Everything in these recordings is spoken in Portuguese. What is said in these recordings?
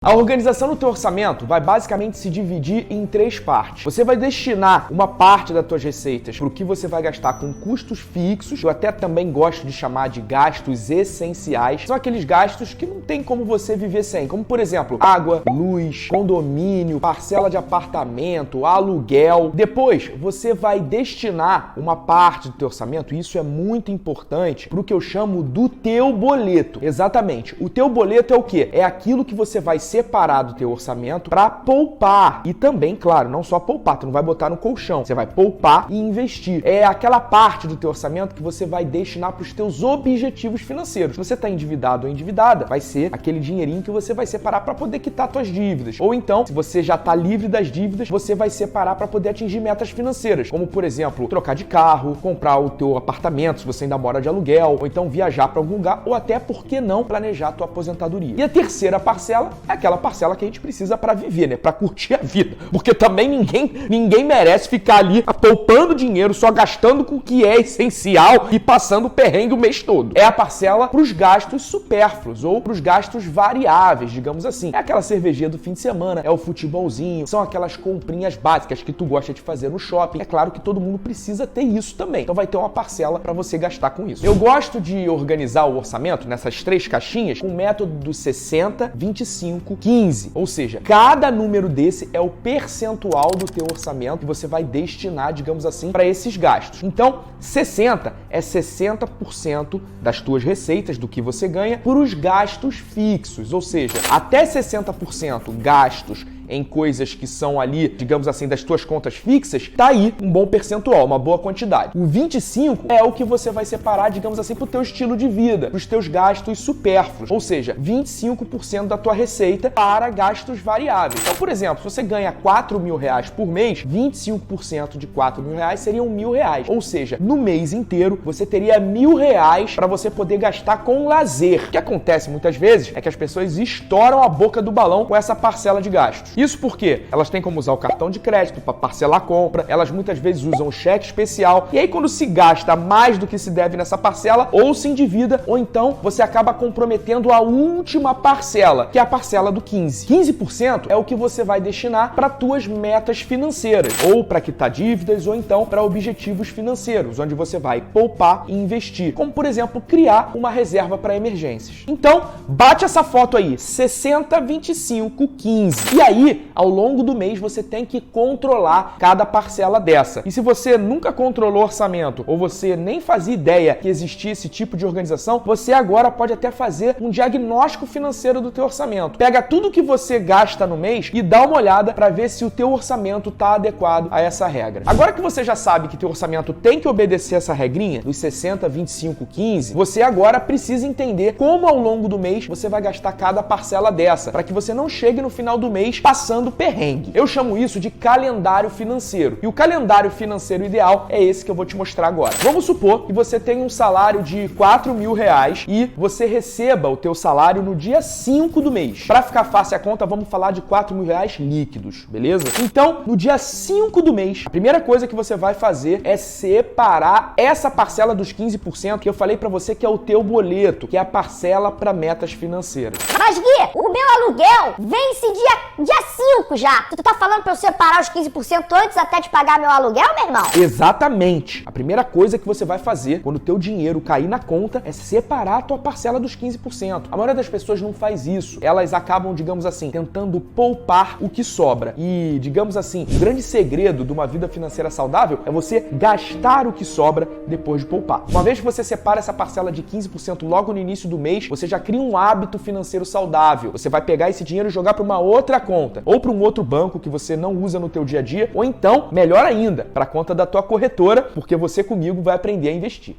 A organização do teu orçamento vai basicamente se dividir em três partes. Você vai destinar uma parte das tuas receitas para o que você vai gastar com custos fixos, eu até também gosto de chamar de gastos essenciais. São aqueles gastos que não tem como você viver sem, como por exemplo, água, luz, condomínio, parcela de apartamento, aluguel. Depois, você vai destinar uma parte do teu orçamento, e isso é muito importante, para o que eu chamo do teu boleto. Exatamente. O teu boleto é o quê? É aquilo que você vai separar do teu orçamento para poupar. E também, claro, não só poupar, tu não vai botar no colchão, você vai poupar e investir. É aquela parte do teu orçamento que você vai destinar para os teus objetivos financeiros. Se você está endividado ou endividada, vai ser aquele dinheirinho que você vai separar para poder quitar suas dívidas. Ou então, se você já está livre das dívidas, você vai separar para poder atingir metas financeiras, como por exemplo, trocar de carro, comprar o teu apartamento se você ainda mora de aluguel, ou então viajar para algum lugar, ou até, por que não, planejar a tua aposentadoria. E a terceira parcela é aquela parcela que a gente precisa para viver, né? Para curtir a vida. Porque também ninguém merece ficar ali poupando dinheiro, só gastando com o que é essencial e passando perrengue o mês todo. É a parcela para os gastos supérfluos ou para os gastos variáveis, digamos assim. É aquela cervejinha do fim de semana, é o futebolzinho, são aquelas comprinhas básicas que tu gosta de fazer no shopping. É claro que todo mundo precisa ter isso também. Então vai ter uma parcela para você gastar com isso. Eu gosto de organizar o orçamento nessas três caixinhas com o método do 60, 25, 15, ou seja, cada número desse é o percentual do teu orçamento que você vai destinar, digamos assim, para esses gastos. Então, 60 é 60% das tuas receitas, do que você ganha, por os gastos fixos, ou seja, até 60% gastos em coisas que são ali, digamos assim, das tuas contas fixas, tá aí um bom percentual, uma boa quantidade. O 25 é o que você vai separar, digamos assim, pro teu estilo de vida, pros teus gastos supérfluos, ou seja, 25% da tua receita para gastos variáveis. Então, por exemplo, se você ganha R$4.000 por mês, 25% de R$4.000 seriam R$1.000, ou seja, no mês inteiro você teria R$1.000 para você poder gastar com lazer. O que acontece muitas vezes é que as pessoas estouram a boca do balão com essa parcela de gastos. Isso porque elas têm como usar o cartão de crédito para parcelar a compra, elas muitas vezes usam o cheque especial, e aí quando se gasta mais do que se deve nessa parcela, ou se endivida, ou então você acaba comprometendo a última parcela, que é a parcela do 15. 15% é o que você vai destinar para tuas metas financeiras, ou para quitar dívidas, ou então para objetivos financeiros, onde você vai poupar e investir, como por exemplo, criar uma reserva para emergências. Então, bate essa foto aí, 60, 25, 15. E aí, ao longo do mês, você tem que controlar cada parcela dessa. E se você nunca controlou orçamento, ou você nem fazia ideia que existia esse tipo de organização, você agora pode até fazer um diagnóstico financeiro do teu orçamento. Pega tudo que você gasta no mês e dá uma olhada para ver se o teu orçamento está adequado a essa regra. Agora que você já sabe que teu orçamento tem que obedecer essa regrinha dos 60, 25, 15, você agora precisa entender como ao longo do mês você vai gastar cada parcela dessa, para que você não chegue no final do mês passando perrengue. Eu chamo isso de calendário financeiro. E o calendário financeiro ideal é esse que eu vou te mostrar agora. Vamos supor que você tem um salário de R$4.000 e você receba o teu salário no dia 5 do mês. Para ficar fácil a conta, vamos falar de R$4.000 líquidos, beleza? Então, no dia 5 do mês, a primeira coisa que você vai fazer é separar essa parcela dos 15% que eu falei para você que é o teu boleto, que é a parcela para metas financeiras. Mas Gui, o meu aluguel vence dia 5 já. Tu tá falando pra eu separar os 15% antes até de pagar meu aluguel, meu irmão? Exatamente. A primeira coisa que você vai fazer quando o teu dinheiro cair na conta é separar a tua parcela dos 15%. A maioria das pessoas não faz isso. Elas acabam, digamos assim, tentando poupar o que sobra. E, digamos assim, o grande segredo de uma vida financeira saudável é você gastar o que sobra depois de poupar. Uma vez que você separa essa parcela de 15% logo no início do mês, você já cria um hábito financeiro saudável. Você vai pegar esse dinheiro e jogar para uma outra conta, ou para um outro banco que você não usa no teu dia a dia, ou então, melhor ainda, para a conta da tua corretora, porque você comigo vai aprender a investir.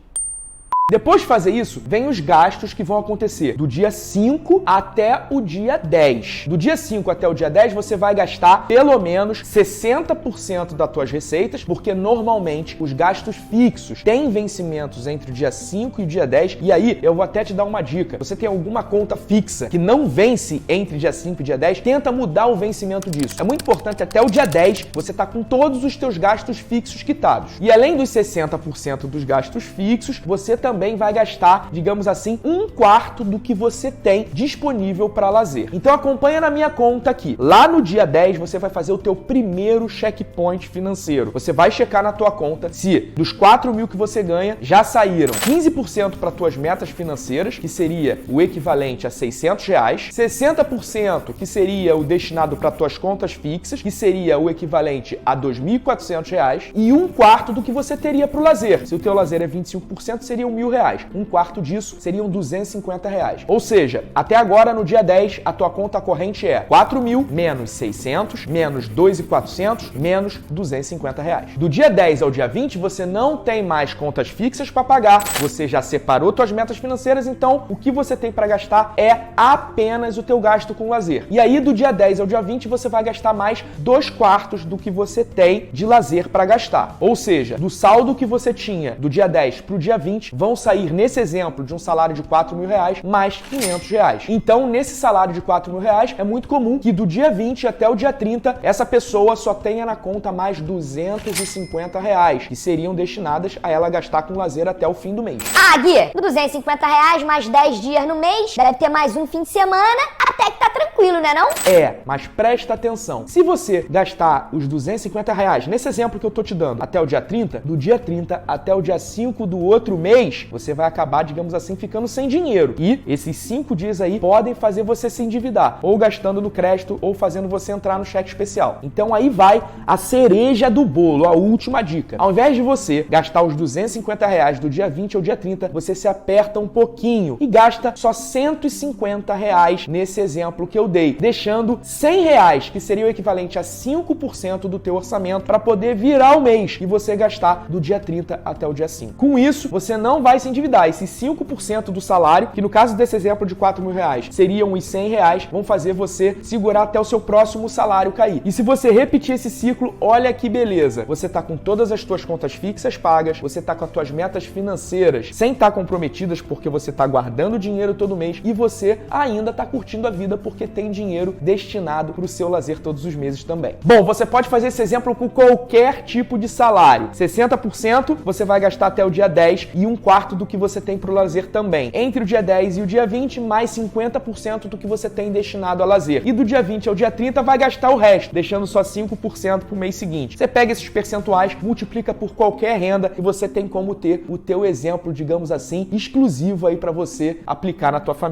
Depois de fazer isso, vem os gastos que vão acontecer do dia 5 até o dia 10. Do dia 5 até o dia 10, você vai gastar pelo menos 60% das tuas receitas, porque normalmente os gastos fixos têm vencimentos entre o dia 5 e o dia 10. E aí, eu vou até te dar uma dica. Você tem alguma conta fixa que não vence entre dia 5 e dia 10, tenta mudar o vencimento disso. É muito importante até o dia 10 você tá com todos os teus gastos fixos quitados. E além dos 60% dos gastos fixos, você também também vai gastar, digamos assim, 1/4 do que você tem disponível para lazer. Então acompanha na minha conta aqui. Lá no dia 10 você vai fazer o teu primeiro checkpoint financeiro. Você vai checar na tua conta se dos 4 mil que você ganha já saíram 15% para tuas metas financeiras, que seria o equivalente a R$600, 60% que seria o destinado para tuas contas fixas, que seria o equivalente a R$2.400, e 1/4 do que você teria para o lazer. Se o teu lazer é 25%, seriam R$1.000. 1/4 disso seriam R$250. Ou seja, até agora no dia 10 a tua conta corrente é 4 mil menos 600 menos 2.400 menos R$250. Do dia 10 ao dia 20 você não tem mais contas fixas para pagar. Você já separou tuas metas financeiras, então o que você tem para gastar é apenas o teu gasto com lazer. E aí do dia 10 ao dia 20 você vai gastar mais 2/4 do que você tem de lazer para gastar. Ou seja, do saldo que você tinha do dia 10 para o dia 20, vão sair nesse exemplo de um salário de R$4.000 mais R$500. Então nesse salário de R$4.000 é muito comum que do dia 20 até o dia 30 essa pessoa só tenha na conta mais R$250, que seriam destinadas a ela gastar com lazer até o fim do mês. Ah, Gui, R$250 mais 10 dias no mês, deve ter mais um fim de semana, até que tá tranquilo, né não? É, mas presta atenção. Se você gastar os R$250 nesse exemplo que eu tô te dando até o dia 30, do dia 30 até o dia 5 do outro mês, você vai acabar, digamos assim, ficando sem dinheiro. E esses 5 dias aí podem fazer você se endividar, ou gastando no crédito, ou fazendo você entrar no cheque especial. Então aí vai a cereja do bolo, a última dica. Ao invés de você gastar os R$250 do dia 20 ao dia 30, você se aperta um pouquinho e gasta só R$150 nesse exemplo que eu dei, deixando R$100, que seria o equivalente a 5% do teu orçamento, para poder virar o mês e você gastar do dia 30 até o dia 5. Com isso, você não vai se endividar. Esses 5% do salário, que no caso desse exemplo de R$4.000 seriam os R$100, vão fazer você segurar até o seu próximo salário cair. E se você repetir esse ciclo, olha que beleza. Você tá com todas as tuas contas fixas pagas, você tá com as tuas metas financeiras sem estar comprometidas, porque você tá guardando dinheiro todo mês, e você ainda tá curtindo a vida porque tem dinheiro destinado para o seu lazer todos os meses também. Bom, você pode fazer esse exemplo com qualquer tipo de salário. 60% você vai gastar até o dia 10 e 1/4 do que você tem para o lazer também. Entre o dia 10 e o dia 20, mais 50% do que você tem destinado a lazer. E do dia 20 ao dia 30 vai gastar o resto, deixando só 5% para o mês seguinte. Você pega esses percentuais, multiplica por qualquer renda e você tem como ter o teu exemplo, digamos assim, exclusivo aí para você aplicar na tua família.